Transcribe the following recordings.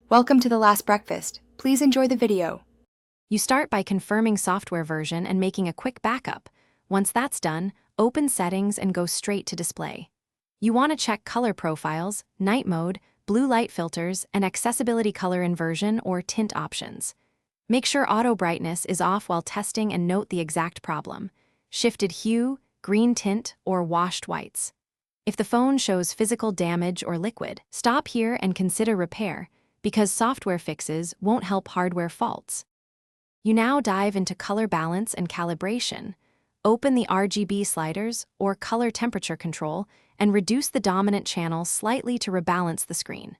Welcome to the last breakfast. Please enjoy the video. You start by confirming software version and making a quick backup. Once that's done, open Settings and go straight to Display. You want to check color profiles, night mode, blue light filters, and accessibility color inversion or tint options. Make sure auto brightness is off while testing and note the exact problem: shifted hue, green tint, or washed whites. If the phone shows physical damage or liquid, stop here and consider repair, because software fixes won't help hardware faults. You now dive into color balance and calibration. Open the RGB sliders or color temperature control and reduce the dominant channel slightly to rebalance the screen.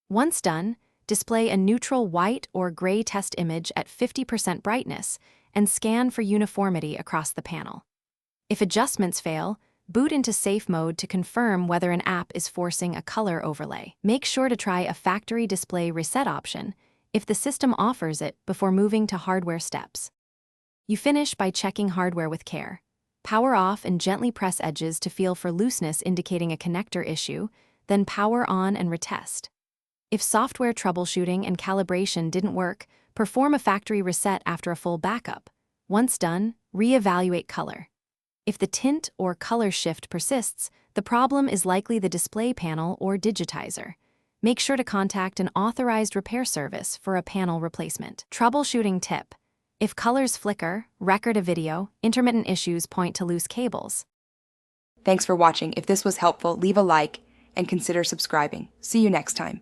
Once done, display a neutral white or gray test image at 50% brightness and scan for uniformity across the panel. If adjustments fail, boot into safe mode to confirm whether an app is forcing a color overlay. Make sure to try a factory display reset option if the system offers it before moving to hardware steps. You finish by checking hardware with care. Power off and gently press edges to feel for looseness indicating a connector issue, then power on and retest. If software troubleshooting and calibration didn't work, perform a factory reset after a full backup. Once done, re-evaluate color. If the tint or color shift persists, the problem is likely the display panel or digitizer. Make sure to contact an authorized repair service for a panel replacement. Troubleshooting tip: if colors flicker, record a video. Intermittent issues point to loose cables. Thanks for watching. If this was helpful, leave a like and consider subscribing. See you next time.